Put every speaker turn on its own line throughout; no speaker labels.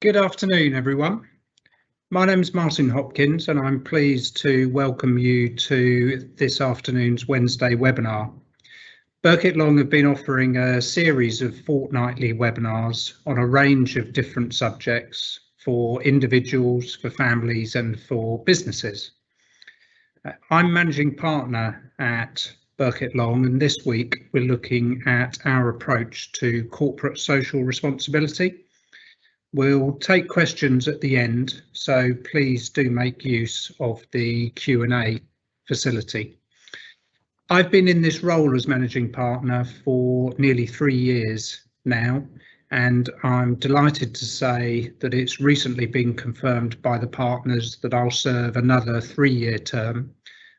Good afternoon, everyone. My name is Martin Hopkins, and I'm pleased to welcome you to this afternoon's Wednesday webinar. Birkett Long have been offering a series of fortnightly webinars on a range of different subjects for individuals, for families, and for businesses. I'm managing partner at Birkett Long, and this week we're looking at our approach to corporate social responsibility. We'll take questions at the end, so please do make use of the Q&A facility. I've been in this role as managing partner for nearly 3 years now, and I'm delighted to say that it's recently been confirmed by the partners that I'll serve another 3-year term,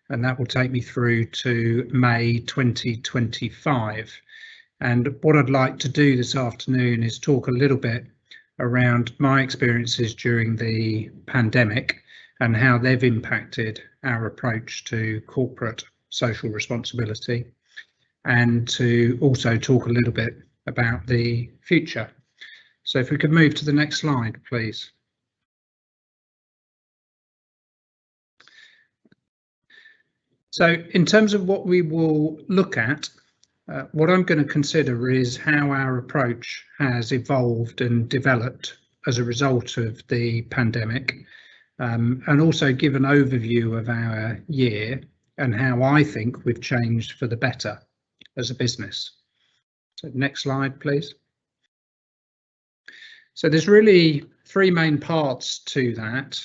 and that will take me through to May 2025. And what I'd like to do this afternoon is talk a little bit around my experiences during the pandemic and how they've impacted our approach to corporate social responsibility, and to also talk a little bit about the future. So if we could move to the next slide, please. So in terms of what we will look at, what I'm going to consider is how our approach has evolved and developed as a result of the pandemic, and also give an overview of our year and how I think we've changed for the better as a business. So next slide, please. So there's really 3 main parts to that,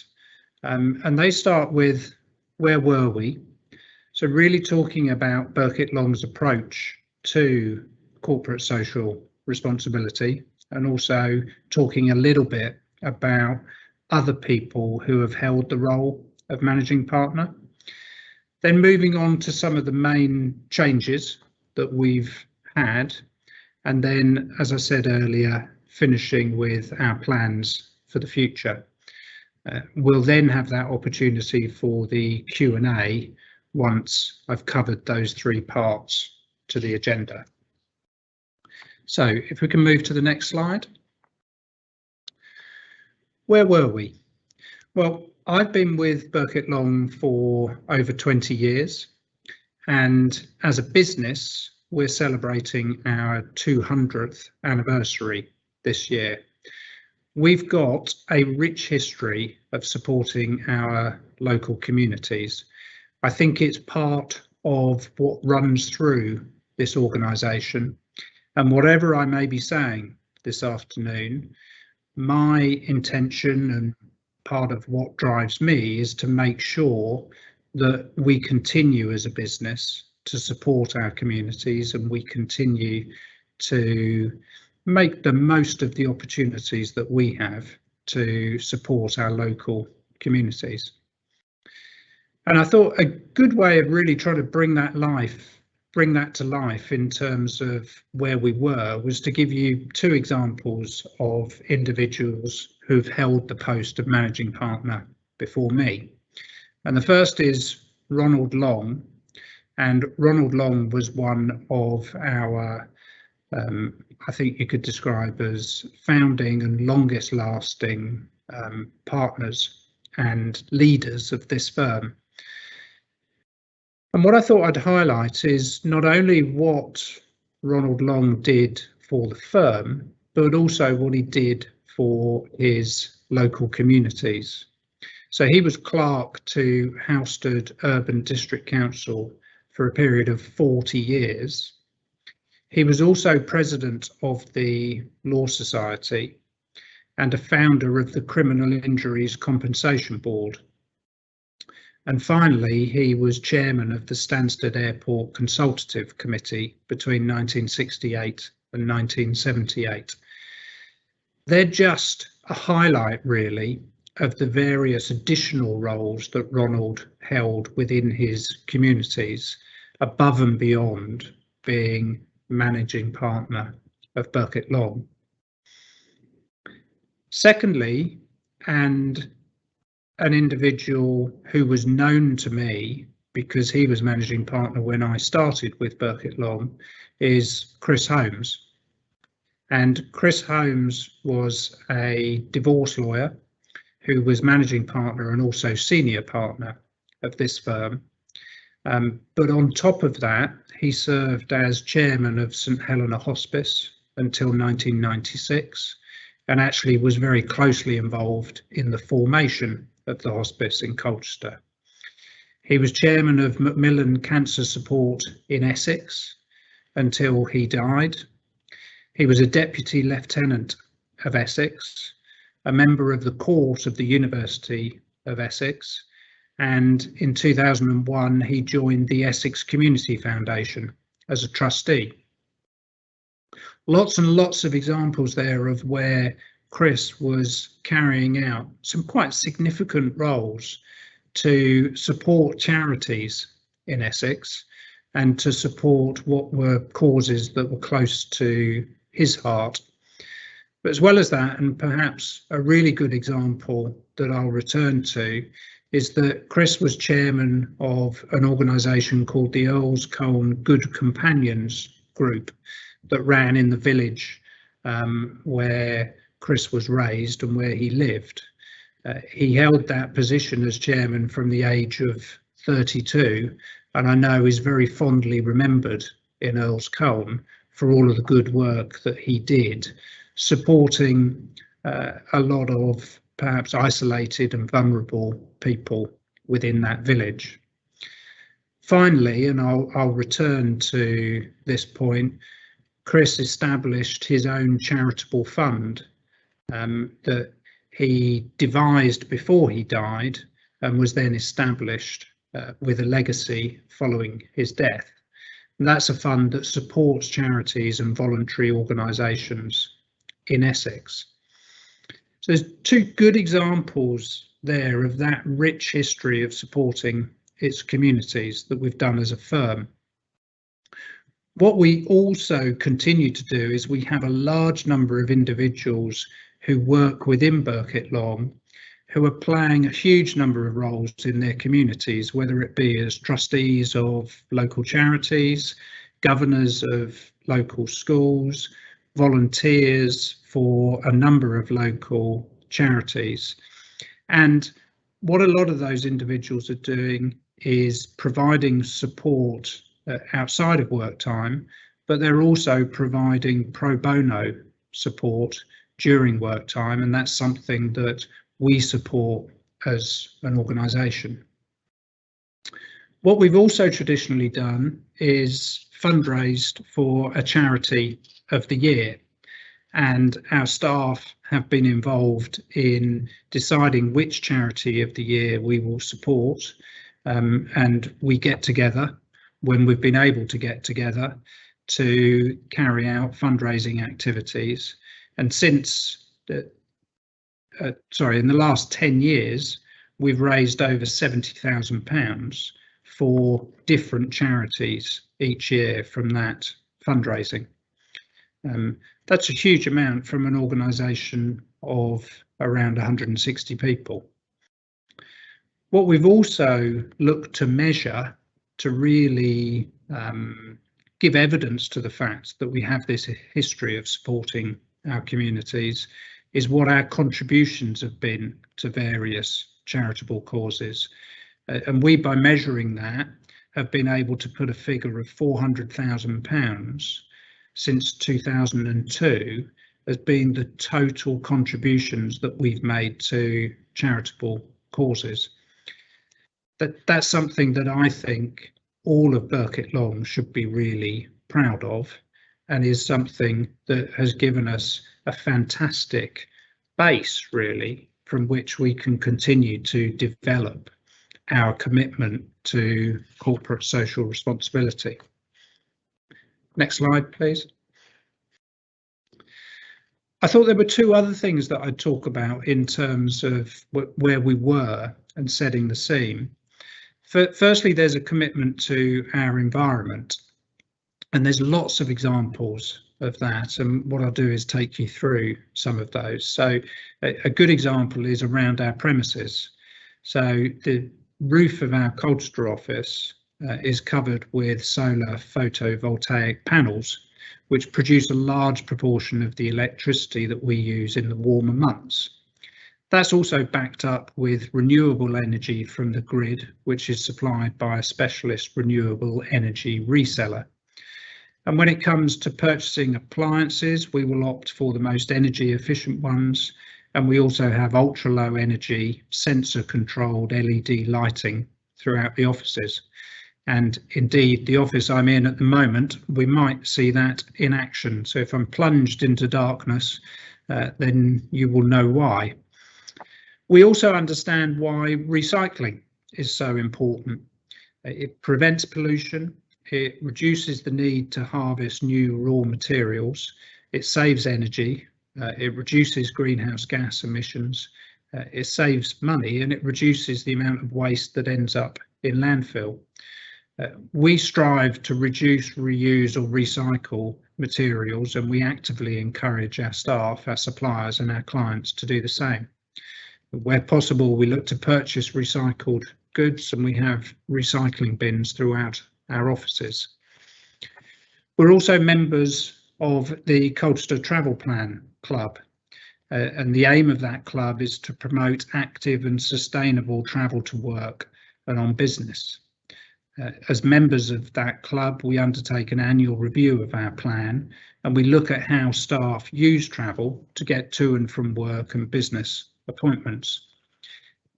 and they start with where were we? So really talking about Birkett Long's approach to corporate social responsibility, and also talking a little bit about other people who have held the role of managing partner. Then moving on to some of the main changes that we've had, and then, as I said earlier, finishing with our plans for the future. We'll then have that opportunity for the Q&A once I've covered those 3 parts to the agenda. So if we can move to the next slide. Where were we? Well, I've been with Birkett Long for over 20 years, and as a business, we're celebrating our 200th anniversary this year. We've got a rich history of supporting our local communities. I think it's part of what runs through this organisation, and whatever I may be saying this afternoon, my intention and part of what drives me is to make sure that we continue as a business to support our communities, and we continue to make the most of the opportunities that we have to support our local communities. And I thought a good way of really trying to bring that to life in terms of where we were was to give you 2 examples of individuals who've held the post of managing partner before me. And the first is Ronald Long, and Ronald Long was one of our, I think you could describe as founding and longest lasting partners and leaders of this firm. And what I thought I'd highlight is not only what Ronald Long did for the firm, but also what he did for his local communities. So he was clerk to Howstead Urban District Council for a period of 40 years. He was also president of the Law Society and a founder of the Criminal Injuries Compensation Board. And finally, he was chairman of the Stansted Airport Consultative Committee between 1968 and 1978. They're just a highlight, really, of the various additional roles that Ronald held within his communities, above and beyond being managing partner of Birkett Long. Secondly, and an individual who was known to me because he was managing partner when I started with Birkett Long, is Chris Holmes. And Chris Holmes was a divorce lawyer who was managing partner and also senior partner of this firm. But on top of that, he served as chairman of St Helena Hospice until 1996, and actually was very closely involved in the formation of the hospice in Colchester. He was chairman of Macmillan Cancer Support in Essex until he died. He was a deputy lieutenant of Essex, a member of the court of the University of Essex, and in 2001 he joined the Essex Community Foundation as a trustee. Lots and lots of examples there of where Chris was carrying out some quite significant roles to support charities in Essex and to support what were causes that were close to his heart. But as well as that, and perhaps a really good example that I'll return to, is that Chris was chairman of an organisation called the Earls Colne Good Companions Group that ran in the village where Chris was raised and where he lived. He held that position as chairman from the age of 32, and I know is very fondly remembered in Earls Colne for all of the good work that he did, supporting a lot of perhaps isolated and vulnerable people within that village. Finally, and I'll return to this point, Chris established his own charitable fund that he devised before he died and was then established with a legacy following his death. And that's a fund that supports charities and voluntary organisations in Essex. So there's two good examples there of that rich history of supporting its communities that we've done as a firm. What we also continue to do is we have a large number of individuals who work within Birkett Long who are playing a huge number of roles in their communities, whether it be as trustees of local charities, governors of local schools, volunteers for a number of local charities. And what a lot of those individuals are doing is providing support outside of work time, but they're also providing pro bono support during work time, and that's something that we support as an organisation. What we've also traditionally done is fundraised for a charity of the year, and our staff have been involved in deciding which charity of the year we will support, and we get together when we've been able to get together to carry out fundraising activities. And since in the last 10 years, we've raised over £70,000 for different charities each year from that fundraising. That's a huge amount from an organisation of around 160 people. What we've also looked to measure to really give evidence to the fact that we have this history of supporting our communities is what our contributions have been to various charitable causes. And we, by measuring that, have been able to put a figure of £400,000 since 2002 as being the total contributions that we've made to charitable causes. That's something that I think all of Birkett Long should be really proud of, and is something that has given us a fantastic base, really, from which we can continue to develop our commitment to corporate social responsibility. Next slide, please. I thought there were two other things that I'd talk about in terms of where we were and setting the scene. Firstly, there's a commitment to our environment, and there's lots of examples of that, and what I'll do is take you through some of those. So a good example is around our premises. So the roof of our Colchester office is covered with solar photovoltaic panels, which produce a large proportion of the electricity that we use in the warmer months. That's also backed up with renewable energy from the grid, which is supplied by a specialist renewable energy reseller. And when it comes to purchasing appliances, we will opt for the most energy efficient ones. And we also have ultra low energy sensor controlled LED lighting throughout the offices. And indeed, the office I'm in at the moment, we might see that in action. So if I'm plunged into darkness, then you will know why. We also understand why recycling is so important. It prevents pollution. It reduces the need to harvest new raw materials. It saves energy. It reduces greenhouse gas emissions. It saves money, and it reduces the amount of waste that ends up in landfill. We strive to reduce, reuse or recycle materials, and we actively encourage our staff, our suppliers and our clients to do the same. Where possible, we look to purchase recycled goods, and we have recycling bins throughout our offices. We're also members of the Colchester Travel Plan Club, and the aim of that club is to promote active and sustainable travel to work and on business. As members of that club, we undertake an annual review of our plan, and we look at how staff use travel to get to and from work and business appointments.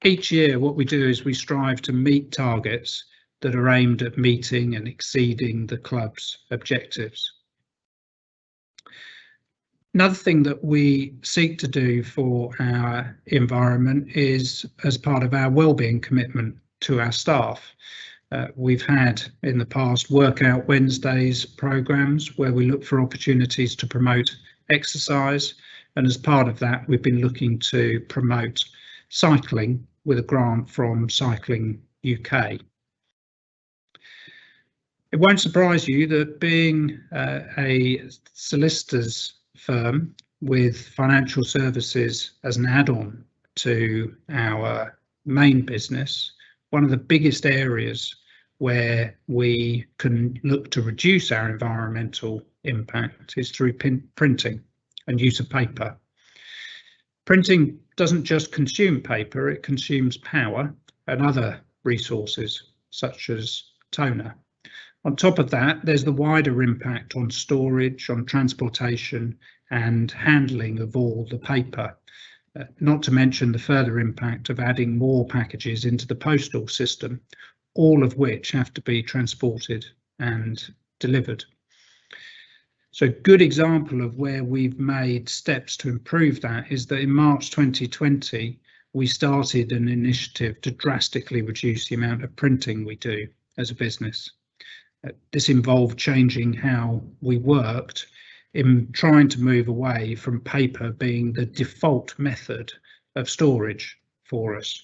Each year, what we do is we strive to meet targets that are aimed at meeting and exceeding the club's objectives. Another thing that we seek to do for our environment is as part of our wellbeing commitment to our staff. We've had in the past Workout Wednesdays programs where we look for opportunities to promote exercise, and as part of that we've been looking to promote cycling with a grant from Cycling UK. It won't surprise you that being a solicitor's firm with financial services as an add-on to our main business, one of the biggest areas where we can look to reduce our environmental impact is through printing and use of paper. Printing doesn't just consume paper, it consumes power and other resources such as toner. On top of that, there's the wider impact on storage, on transportation and handling of all the paper, not to mention the further impact of adding more packages into the postal system, all of which have to be transported and delivered. So a good example of where we've made steps to improve that is that in March 2020, we started an initiative to drastically reduce the amount of printing we do as a business. This involved changing how we worked in trying to move away from paper being the default method of storage for us.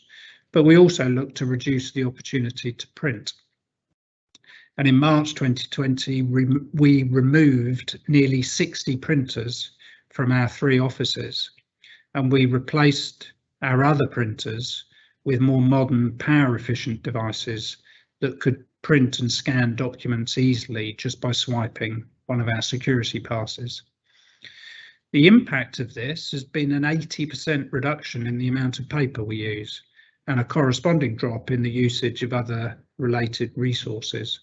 But we also looked to reduce the opportunity to print. And in March 2020, we removed nearly 60 printers from our 3 offices, and we replaced our other printers with more modern, power-efficient devices that could print and scan documents easily just by swiping one of our security passes. The impact of this has been an 80% reduction in the amount of paper we use and a corresponding drop in the usage of other related resources.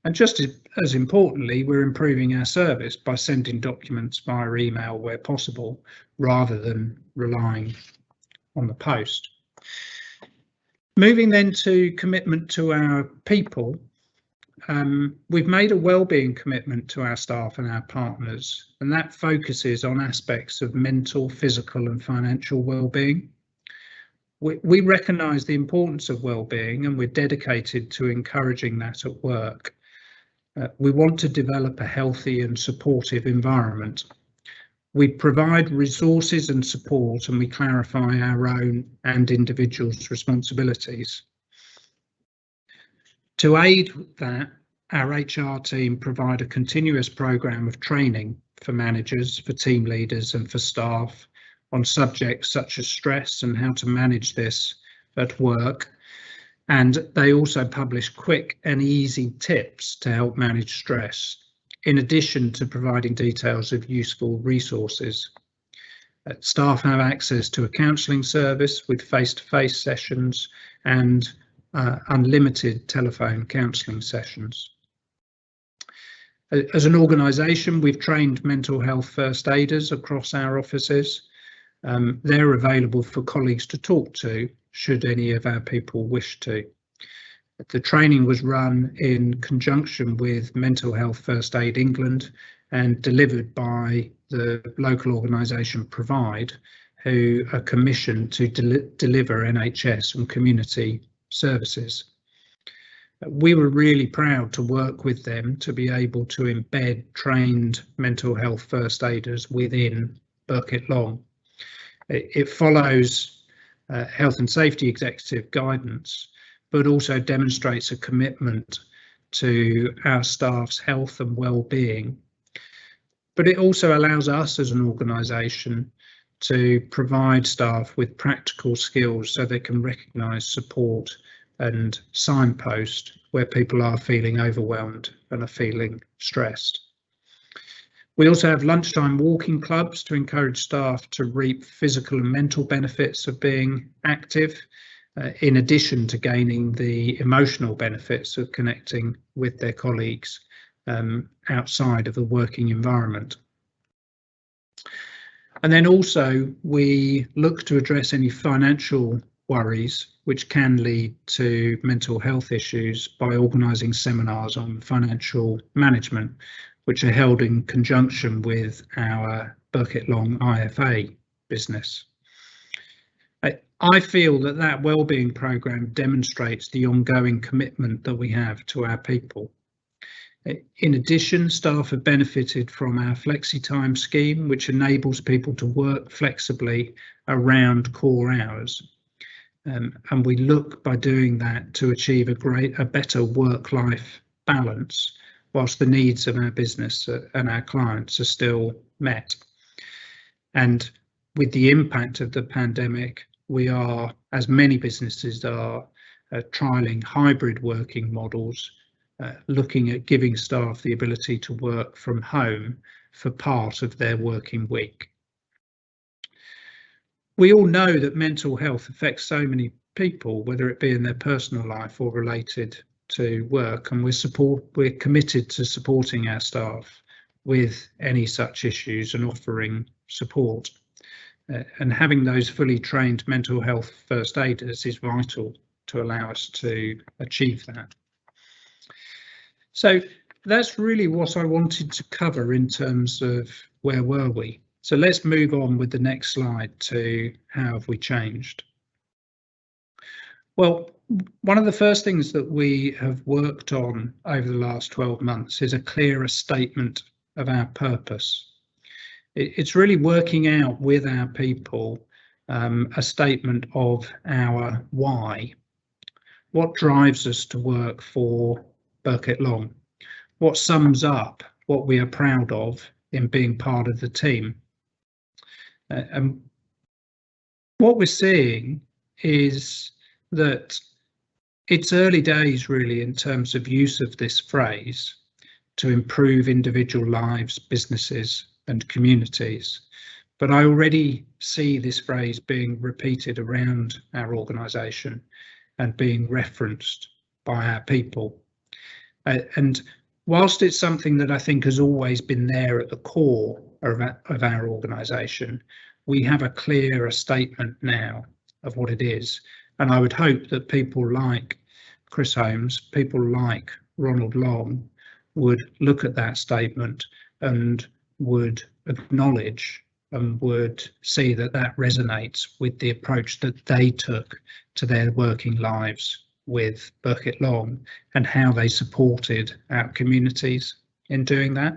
And just as importantly, we're improving our service by sending documents via email where possible, rather than relying on the post. Moving then to commitment to our people, we've made a wellbeing commitment to our staff and our partners, and that focuses on aspects of mental, physical and financial wellbeing. We recognise the importance of wellbeing, and we're dedicated to encouraging that at work. We want to develop a healthy and supportive environment. We provide resources and support, and we clarify our own and individuals' responsibilities. To aid that, our HR team provide a continuous programme of training for managers, for team leaders and for staff on subjects such as stress and how to manage this at work. And they also publish quick and easy tips to help manage stress. in addition to providing details of useful resources. Staff have access to a counselling service with face-to-face sessions and unlimited telephone counselling sessions. As an organisation, we've trained mental health first aiders across our offices. They're available for colleagues to talk to should any of our people wish to. The training was run in conjunction with Mental Health First Aid England and delivered by the local organisation Provide, who are commissioned to deliver NHS and community services. We were really proud to work with them to be able to embed trained mental health first aiders within Birkett Long. It follows health and safety executive guidance, but also demonstrates a commitment to our staff's health and well-being. But it also allows us as an organisation to provide staff with practical skills so they can recognise, support and signpost where people are feeling overwhelmed and are feeling stressed. We also have lunchtime walking clubs to encourage staff to reap physical and mental benefits of being active, in addition to gaining the emotional benefits of connecting with their colleagues outside of the working environment. And then also we look to address any financial worries which can lead to mental health issues by organising seminars on financial management, which are held in conjunction with our Birkett Long IFA business. I feel that wellbeing programme demonstrates the ongoing commitment that we have to our people. In addition, staff have benefited from our flexi-time scheme, which enables people to work flexibly around core hours. And we look by doing that to achieve a better work-life balance, whilst the needs of our business and our clients are still met. And with the impact of the pandemic, we are, as many businesses are, trialling hybrid working models, looking at giving staff the ability to work from home for part of their working week. We all know that mental health affects so many people, whether it be in their personal life or related to work, and we're committed to supporting our staff with any such issues and offering support. And having those fully trained mental health first aiders is vital to allow us to achieve that. So that's really what I wanted to cover in terms of where were we. So let's move on with the next slide to how have we changed. Well, one of the first things that we have worked on over the last 12 months is a clearer statement of our purpose. It's really working out with our people a statement of our why. What drives us to work for Birkett Long? What sums up what we are proud of in being part of the team? And what we're seeing is that it's early days really in terms of use of this phrase to improve individual lives, businesses and communities. But I already see this phrase being repeated around our organisation and being referenced by our people. And whilst it's something that I think has always been there at the core of our organisation, we have a clearer statement now of what it is. And I would hope that people like Chris Holmes, people like Ronald Long would look at that statement and would acknowledge and would see that that resonates with the approach that they took to their working lives with Birkett Long and how they supported our communities in doing that.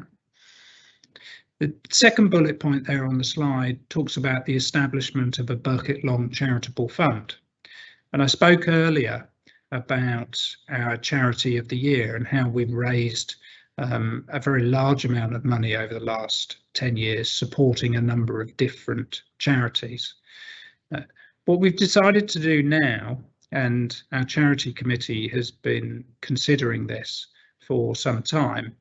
The second bullet point there on the slide talks about the establishment of a Birkett Long charitable fund. And I spoke earlier about our charity of the year and how we've raised a very large amount of money over the last 10 years supporting a number of different charities. What we've decided to do now, and our charity committee has been considering this for some time,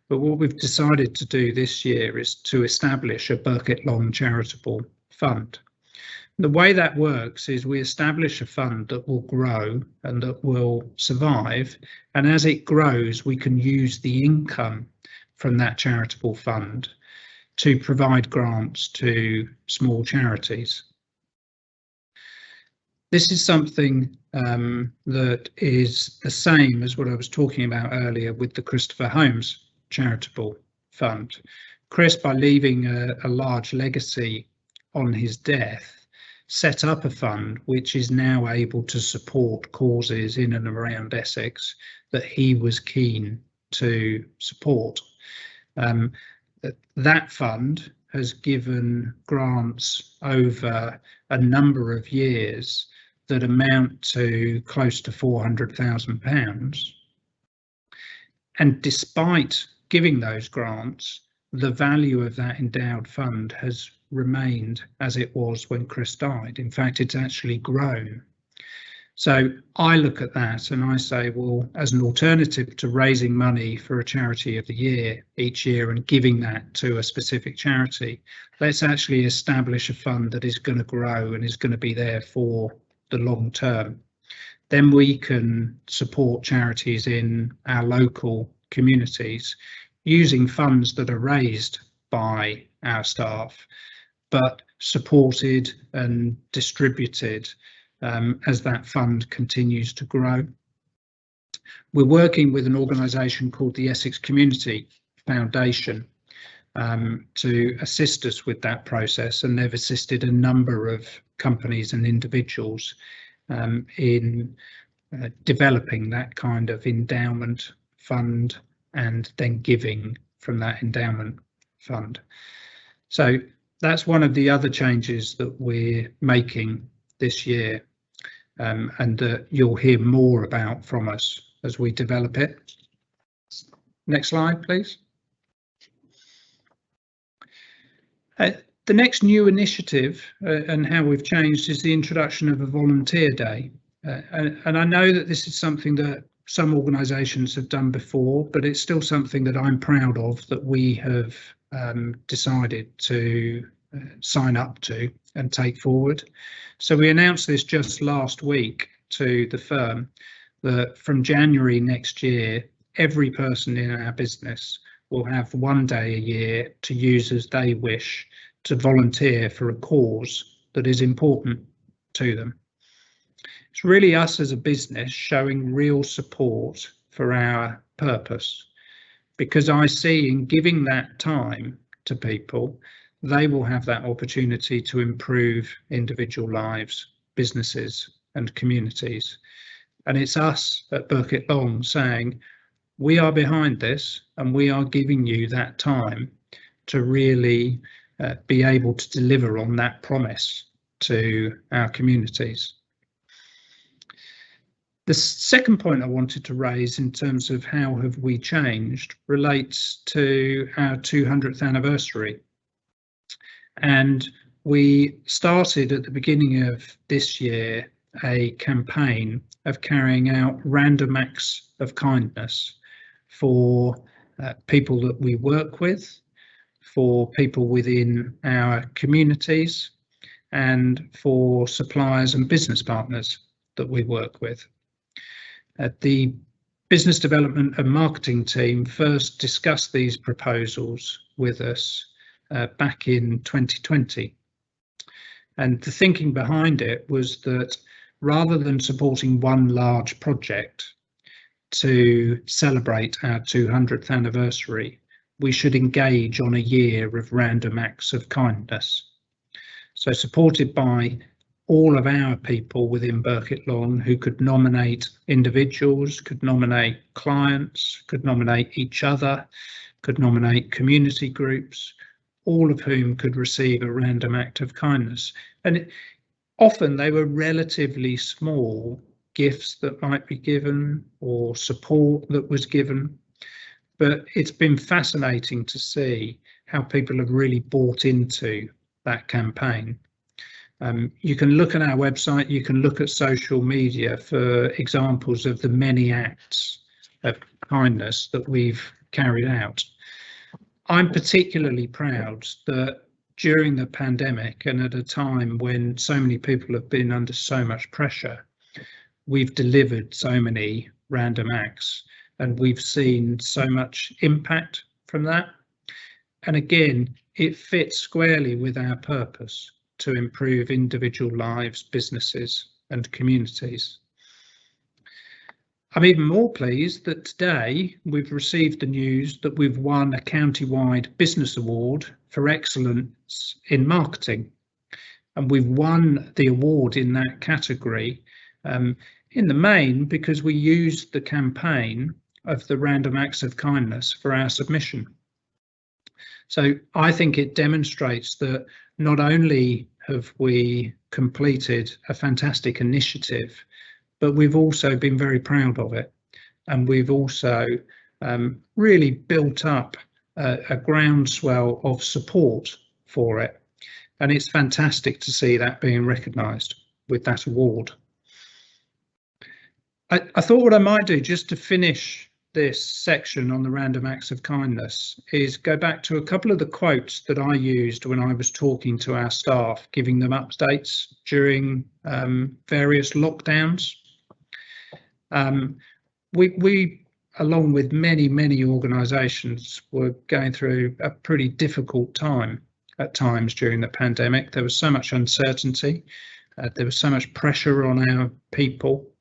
But what we've decided to do this year is to establish a Birkett Long charitable fund. The way that works is we establish a fund that will grow and that will survive, and as it grows we can use the income from that charitable fund to provide grants to small charities. This is something that is the same as what I was talking about earlier with the Christopher Holmes charitable fund. Chris, by leaving a large legacy on his death, set up a fund which is now able to support causes in and around Essex that he was keen to support. That fund has given grants over a number of years that amount to close to £400,000. And despite giving those grants, the value of that endowed fund has remained as it was when Chris died. In fact, it's actually grown. So I look at that and I say, well, as an alternative to raising money for a charity of the year each year and giving that to a specific charity, let's actually establish a fund that is going to grow and is going to be there for the long term. Then we can support charities in our local communities using funds that are raised by our staff, but supported and distributed as that fund continues to grow. We're working with an organisation called the Essex Community Foundation to assist us with that process, and they've assisted a number of companies and individuals in developing that kind of endowment fund and then giving from that endowment fund. So that's one of the other changes that we're making this year, and that you'll hear more about from us as we develop it. Next slide, please. The next new initiative and how we've changed is the introduction of a volunteer day. And I know that this is something that some organisations have done before, but it's still something that I'm proud of that we have decided to sign up to and take forward. So we announced this just last week to the firm that from January next year, every person in our business will have one day a year to use as they wish to volunteer for a cause that is important to them. It's really us as a business showing real support for our purpose, because I see in giving that time to people, they will have that opportunity to improve individual lives, businesses and communities. And it's us at Birkett Long saying, we are behind this and we are giving you that time to really be able to deliver on that promise to our communities. The second point I wanted to raise in terms of how have we changed relates to our 200th anniversary. And we started at the beginning of this year a campaign of carrying out random acts of kindness for people that we work with, for people within our communities, and for suppliers and business partners that we work with. The business development and marketing team first discussed these proposals with us back in 2020. And the thinking behind it was that rather than supporting one large project to celebrate our 200th anniversary, we should engage on a year of random acts of kindness. So supported by all of our people within Birkett Long who could nominate individuals, could nominate clients, could nominate each other, could nominate community groups, all of whom could receive a random act of kindness. And often they were relatively small gifts that might be given or support that was given. But it's been fascinating to see how people have really bought into that campaign. You can look at our website, you can look at social media for examples of the many acts of kindness that we've carried out. I'm particularly proud that during the pandemic and at a time when so many people have been under so much pressure, we've delivered so many random acts and we've seen so much impact from that. And again, it fits squarely with our purpose to improve individual lives, businesses and communities. I'm even more pleased that today we've received the news that we've won a county-wide business award for excellence in marketing. And we've won the award in that category in the main because we used the campaign of the Random Acts of Kindness for our submission. So I think it demonstrates that not only have we completed a fantastic initiative, but we've also been very proud of it. And we've also really built up a groundswell of support for it. And it's fantastic to see that being recognised with that award. I thought what I might do just to finish this section on the Random Acts of Kindness is go back to a couple of the quotes that I used when I was talking to our staff, giving them updates during various lockdowns. We, along with many organisations, were going through a pretty difficult time at times during the pandemic. There was so much uncertainty, there was so much pressure on our people.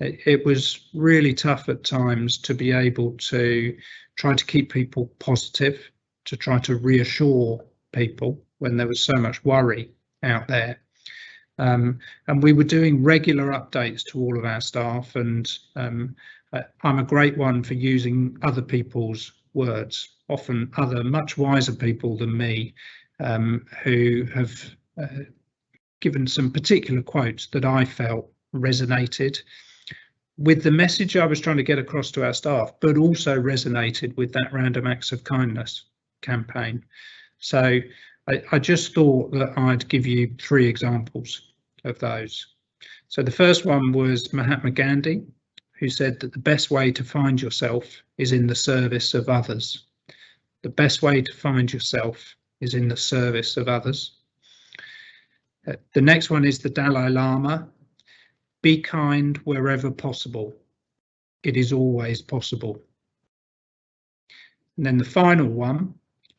It was really tough at times to be able to try to keep people positive, to try to reassure people when there was so much worry out there. And we were doing regular updates to all of our staff, and I'm a great one for using other people's words, often other much wiser people than me, who have given some particular quotes that I felt resonated with the message I was trying to get across to our staff, but also resonated with that Random Acts of Kindness campaign. So I just thought that I'd give you 3 examples of those. So the first one was Mahatma Gandhi, who said that the best way to find yourself is in the service of others. The best way to find yourself is in the service of others. The next one is the Dalai Lama. Be kind wherever possible. It is always possible. And then the final one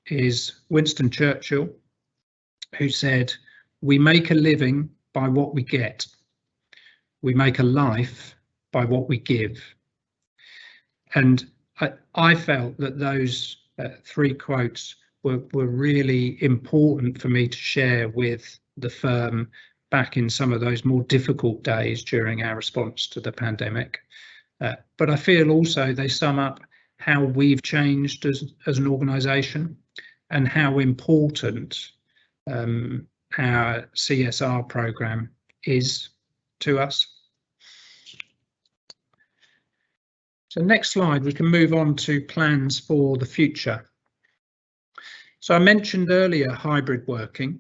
is Winston Churchill, who said, "We make a living by what we get. We make a life by what we give." And I felt that those 3 quotes were really important for me to share with the firm back in some of those more difficult days during our response to the pandemic. But I feel also they sum up how we've changed as an organisation and how important our CSR programme is to us. So next slide, we can move on to plans for the future. So I mentioned earlier hybrid working,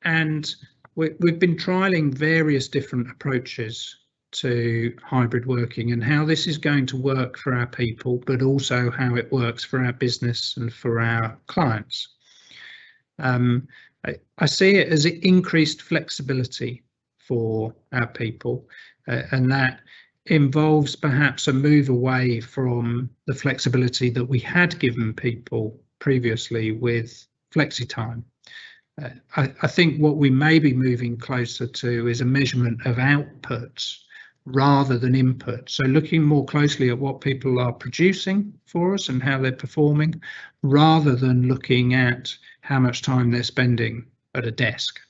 and we've been trialling various different approaches to hybrid working and how this is going to work for our people, but also how it works for our business and for our clients. I see it as increased flexibility for our people, and that involves perhaps a move away from the flexibility that we had given people previously with flexi-time. I think what we may be moving closer to is a measurement of outputs rather than input. So looking more closely at what people are producing for us and how they're performing, rather than looking at how much time they're spending at a desk.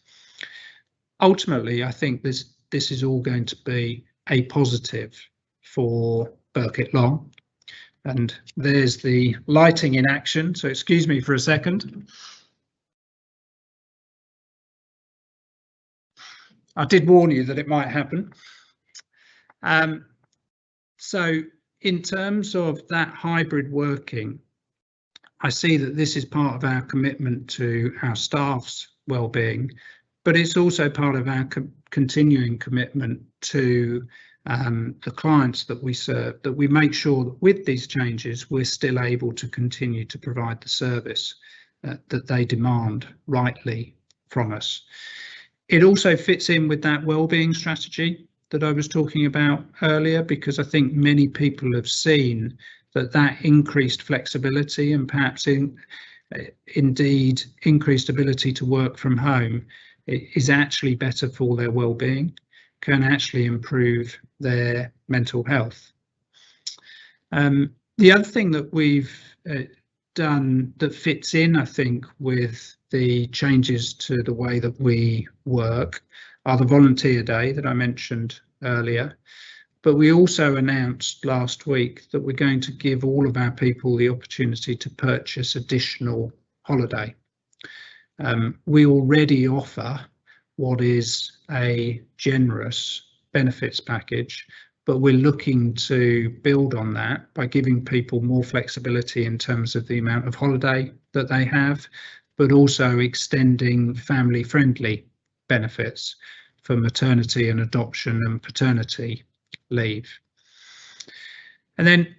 Ultimately, I think this is all going to be a positive for Birkett Long. And there's the lighting in action. So excuse me for a second. I did warn you that it might happen. So in terms of that hybrid working, I see that this is part of our commitment to our staff's well-being, but it's also part of our continuing commitment to the clients that we serve, that we make sure that with these changes we're still able to continue to provide the service that they demand rightly from us. It also fits in with that wellbeing strategy that I was talking about earlier, because I think many people have seen that increased flexibility and perhaps indeed increased ability to work from home is actually better for their well-being, can actually improve their mental health. The other thing that we've done that fits in, I think, with the changes to the way that we work are the Volunteer Day that I mentioned earlier. But we also announced last week that we're going to give all of our people the opportunity to purchase additional holiday. We already offer what is a generous benefits package, but we're looking to build on that by giving people more flexibility in terms of the amount of holiday that they have, but also extending family-friendly benefits for maternity and adoption and paternity leave. And then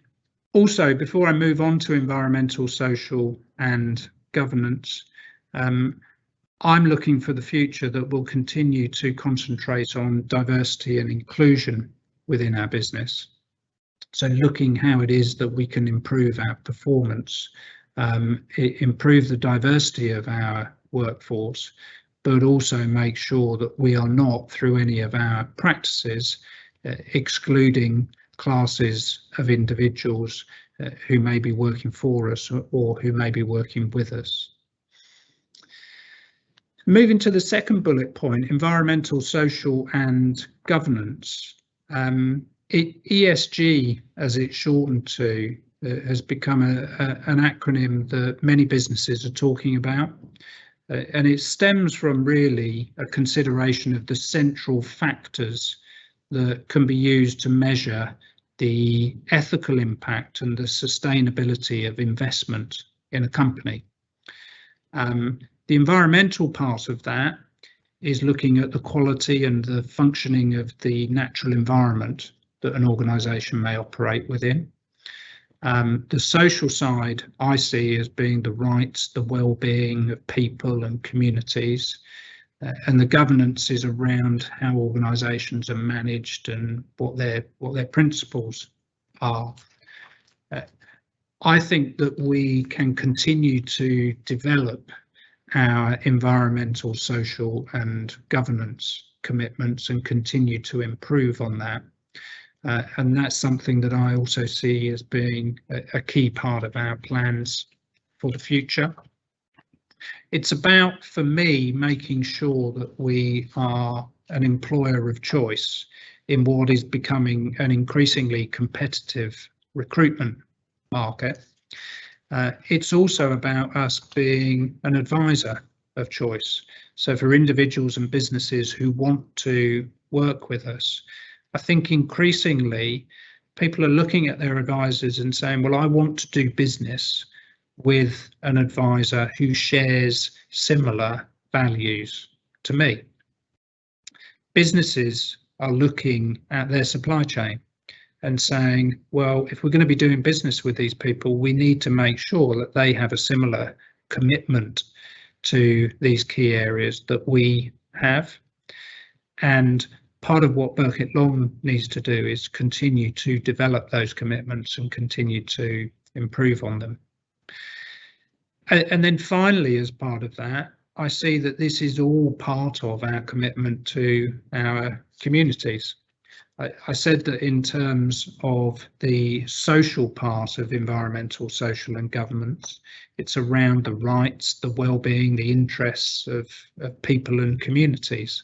also, before I move on to environmental, social and governance, I'm looking for the future that will continue to concentrate on diversity and inclusion within our business. So looking how it is that we can improve our performance, improve the diversity of our workforce, but also make sure that we are not, through any of our practices, excluding classes of individuals who may be working for us or who may be working with us. Moving to the second bullet point, environmental, social and governance. ESG, as it's shortened to, has become an acronym that many businesses are talking about. And it stems from really a consideration of the central factors that can be used to measure the ethical impact and the sustainability of investment in a company. The environmental part of that is looking at the quality and the functioning of the natural environment that an organisation may operate within. The social side I see as being the rights, the well-being of people and communities, and the governance is around how organisations are managed and what their principles are. I think that we can continue to develop our environmental, social and governance commitments and continue to improve on that. And that's something that I also see as being a key part of our plans for the future. It's about, for me, making sure that we are an employer of choice in what is becoming an increasingly competitive recruitment market. It's also about us being an advisor of choice. So for individuals and businesses who want to work with us, I think increasingly people are looking at their advisors and saying, well, I want to do business with an advisor who shares similar values to me. Businesses are looking at their supply chain and saying, well, if we're going to be doing business with these people, we need to make sure that they have a similar commitment to these key areas that we have. And part of what Birkett Long needs to do is continue to develop those commitments and continue to improve on them. And then finally, as part of that, I see that this is all part of our commitment to our communities. I said that in terms of the social part of environmental, social and governance, it's around the rights, the well-being, the interests of people and communities.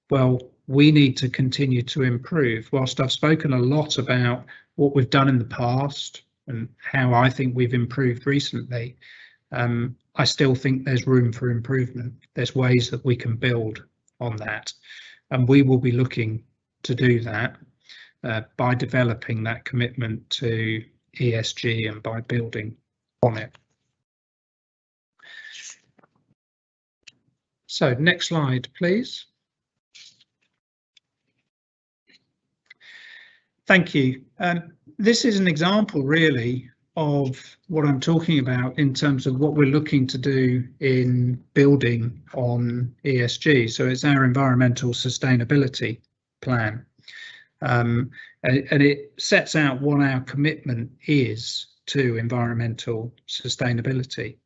Well, we need to continue to improve. Whilst I've spoken a lot about what we've done in the past and how I think we've improved recently, I still think there's room for improvement. There's ways that we can build on that, and we will be looking to do that by developing that commitment to ESG and by building on it. So next slide, please. Thank you. This is an example really of what I'm talking about in terms of what we're looking to do in building on ESG. So it's our environmental sustainability plan. And it sets out what our commitment is to environmental sustainability.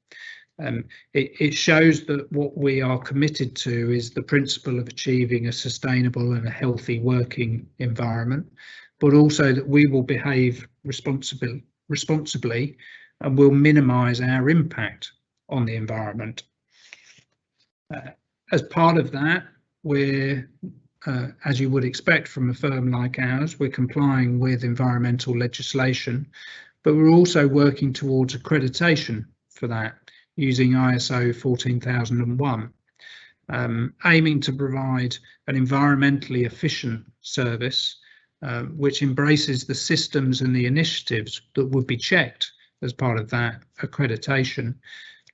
It shows that what we are committed to is the principle of achieving a sustainable and a healthy working environment, but also that we will behave responsibly and will minimise our impact on the environment. As part of that, we're as you would expect from a firm like ours, we're complying with environmental legislation, but we're also working towards accreditation for that using ISO 14001, aiming to provide an environmentally efficient service which embraces the systems and the initiatives that would be checked as part of that accreditation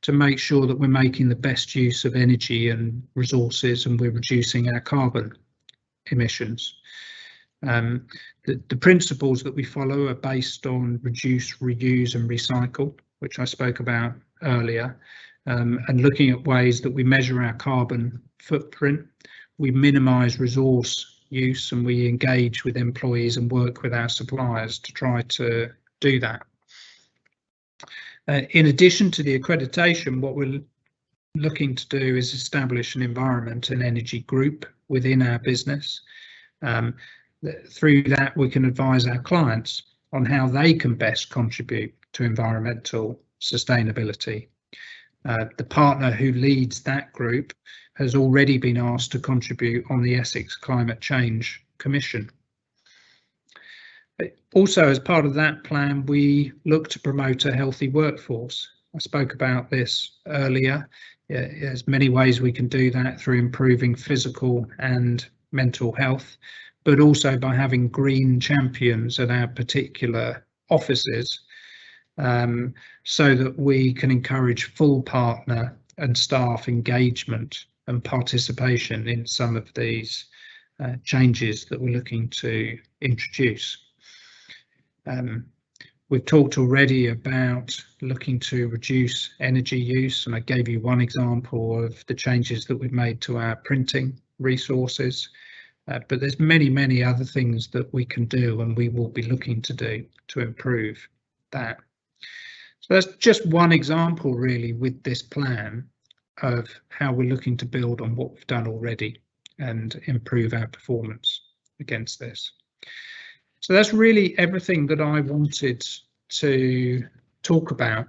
to make sure that we're making the best use of energy and resources and we're reducing our carbon emissions. The principles that we follow are based on reduce, reuse and recycle, which I spoke about earlier, and looking at ways that we measure our carbon footprint, we minimise resource use, and we engage with employees and work with our suppliers to try to do that. In addition to the accreditation, what we're looking to do is establish an environment and energy group within our business. Through that, we can advise our clients on how they can best contribute to environmental sustainability. The partner who leads that group has already been asked to contribute on the Essex Climate Change Commission. Also, as part of that plan, we look to promote a healthy workforce. I spoke about this earlier. There's many ways we can do that through improving physical and mental health, but also by having green champions at our particular offices, so that we can encourage full partner and staff engagement and participation in some of these changes that we're looking to introduce. We've talked already about looking to reduce energy use, and I gave you one example of the changes that we've made to our printing resources, but there's many other things that we can do and we will be looking to do to improve that. So that's just one example really with this plan of how we're looking to build on what we've done already and improve our performance against this. So that's really everything that I wanted to talk about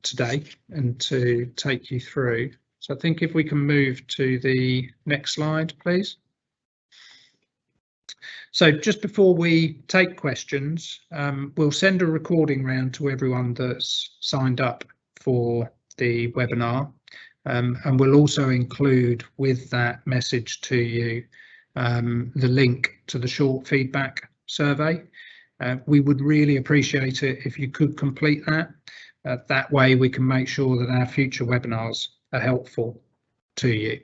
today and to take you through. So I think if we can move to the next slide, please. So just before we take questions, we'll send a recording round to everyone that's signed up for the webinar, and we'll also include with that message to you the link to the short feedback survey. We would really appreciate it if you could complete that. That way we can make sure that our future webinars are helpful to you.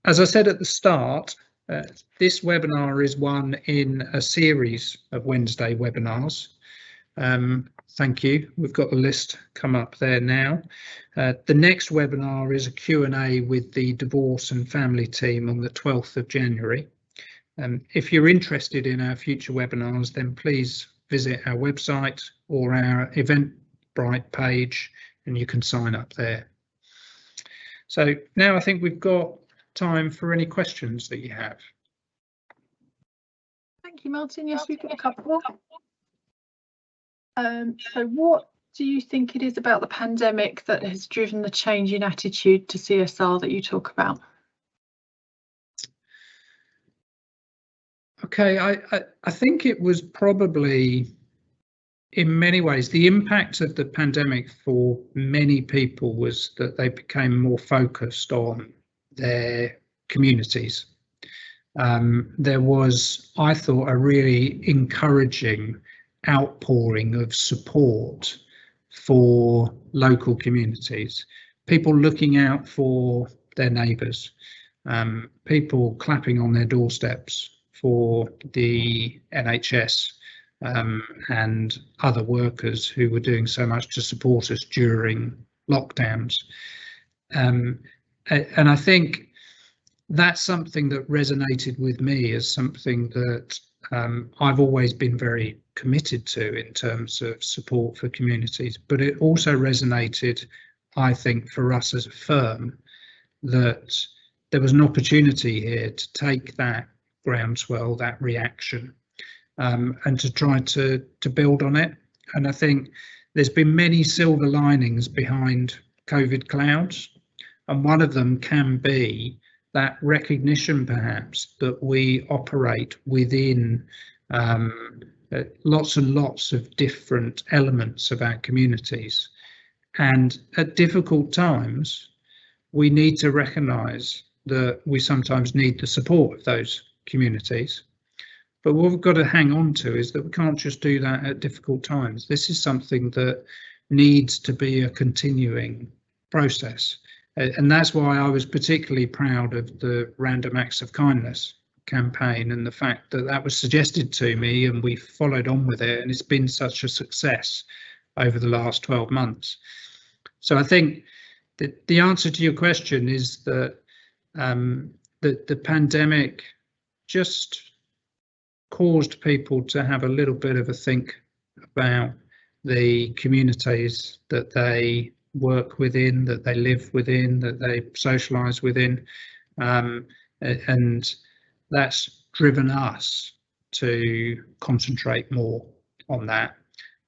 As I said at the start, this webinar is one in a series of Wednesday webinars. Thank you. We've got the list come up there now. The next webinar is a Q&A with the divorce and family team on the 12th of January. If you're interested in our future webinars, then please visit our website or our Eventbrite page and you can sign up there. So now I think we've got time for any questions that you have.
Thank you, Martin. Yes, we've got a couple. So what do you think it is about the pandemic that has driven the change in attitude to CSR that you talk about?
Okay, I think it was probably, in many ways, the impact of the pandemic for many people was that they became more focused on their communities. There was, I thought, a really encouraging outpouring of support for local communities, people looking out for their neighbours, people clapping on their doorsteps for the NHS and other workers who were doing so much to support us during lockdowns. And I think that's something that resonated with me as something that I've always been very committed to in terms of support for communities, but it also resonated, I think, for us as a firm, that there was an opportunity here to take that groundswell, that reaction, and to try to build on it. And I think there's been many silver linings behind COVID clouds, and one of them can be that recognition, perhaps, that we operate within lots and lots of different elements of our communities. And at difficult times, we need to recognise that we sometimes need the support of those communities. But what we've got to hang on to is that we can't just do that at difficult times. This is something that needs to be a continuing process. And that's why I was particularly proud of the Random Acts of Kindness campaign and the fact that that was suggested to me and we followed on with it, and it's been such a success over the last 12 months. So I think that the answer to your question is that the pandemic just caused people to have a little bit of a think about the communities that they work within, that they live within, that they socialise within, and that's driven us to concentrate more on that.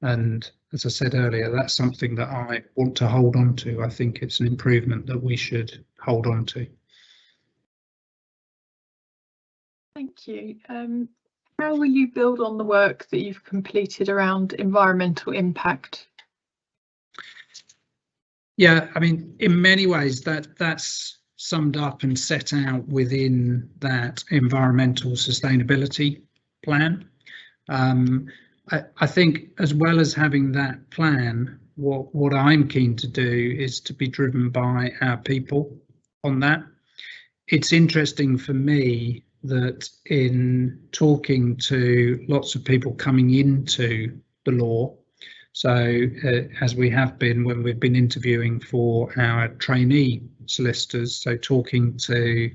And as I said earlier, that's something that I want to hold on to. I think it's an improvement that we should hold on to.
Thank you. How will you build on the work that you've completed around environmental impact?
Yeah, I mean, in many ways that's summed up and set out within that environmental sustainability plan. I think as well as having that plan, what I'm keen to do is to be driven by our people on that. It's interesting for me that in talking to lots of people coming into the law, so as we have been when we've been interviewing for our trainee solicitors, so talking to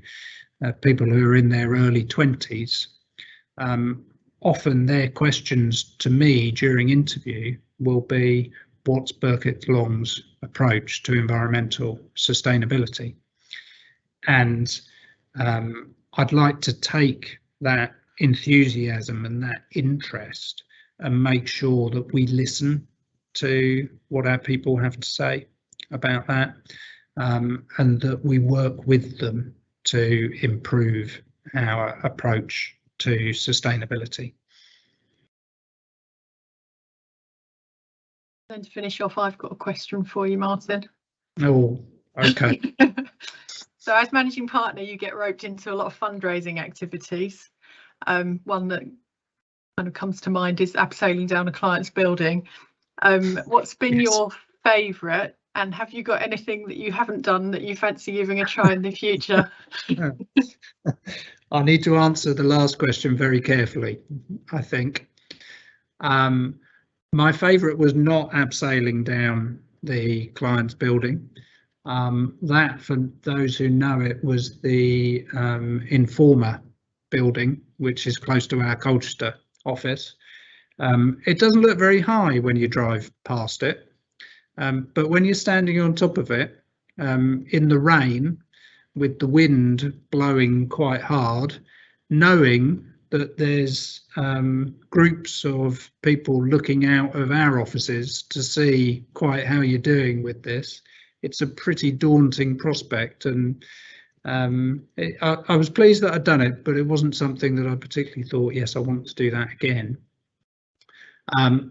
people who are in their early 20s, often their questions to me during interview will be, what's Birkett Long's approach to environmental sustainability? And I'd like to take that enthusiasm and that interest and make sure that we listen to what our people have to say about that, and that we work with them to improve our approach to sustainability.
Then to finish off, I've got a question for you, Martin.
Oh, okay.
So as managing partner, you get roped into a lot of fundraising activities. One that kind of comes to mind is abseiling down a client's building. What's been your favourite, and have you got anything that you haven't done that you fancy giving a try in the future?
I need to answer the last question very carefully, I think. My favourite was not abseiling down the client's building. That, for those who know it, was the Informa building, which is close to our Colchester office. It doesn't look very high when you drive past it, but when you're standing on top of it in the rain, with the wind blowing quite hard, knowing that there's groups of people looking out of our offices to see quite how you're doing with this, it's a pretty daunting prospect. And I was pleased that I'd done it, but it wasn't something that I particularly thought, yes, I want to do that again.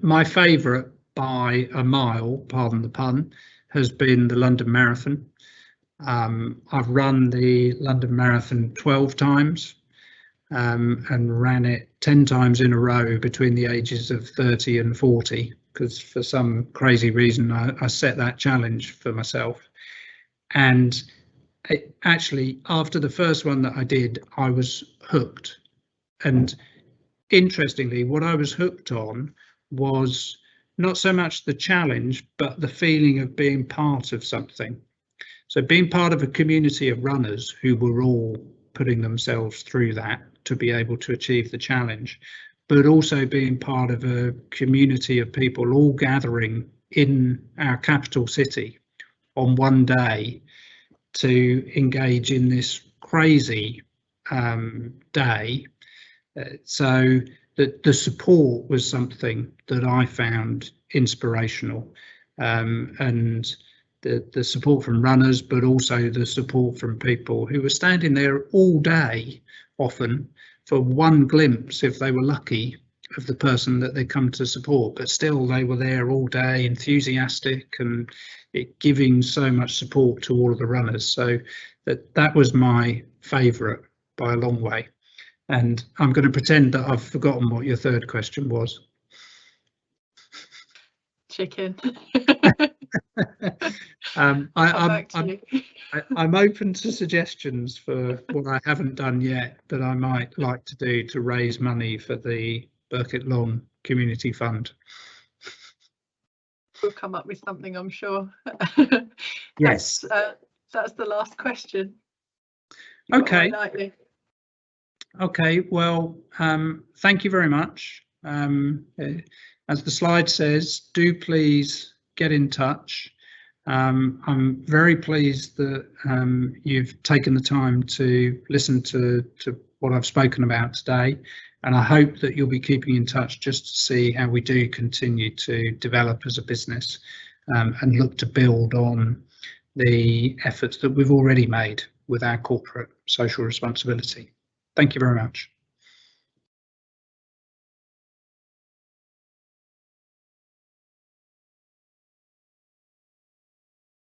My favourite by a mile, pardon the pun, has been the London Marathon. I've run the London Marathon 12 times and ran it 10 times in a row between the ages of 30 and 40, because for some crazy reason I set that challenge for myself. And actually, after the first one that I did, I was hooked. and interestingly, what I was hooked on was not so much the challenge, but the feeling of being part of something. So being part of a community of runners who were all putting themselves through that to be able to achieve the challenge, but also being part of a community of people all gathering in our capital city on one day to engage in this crazy day. So the support was something that I found inspirational, and the support from runners, but also the support from people who were standing there all day, often for one glimpse, if they were lucky, of the person that they come to support, but still they were there all day, enthusiastic and giving so much support to all of the runners. So that was my favourite by a long way. And I'm going to pretend that I've forgotten what your third question was.
Chicken.
I'm open to suggestions for what I haven't done yet that I might like to do to raise money for the Birkett Long Community Fund.
We'll come up with something, I'm sure.
Yes.
That's the last question.
Okay. Okay, well, thank you very much. As the slide says, do please get in touch. I'm very pleased that you've taken the time to listen to what I've spoken about today, and I hope that you'll be keeping in touch just to see how we do continue to develop as a business, and look to build on the efforts that we've already made with our corporate social responsibility. Thank you very much.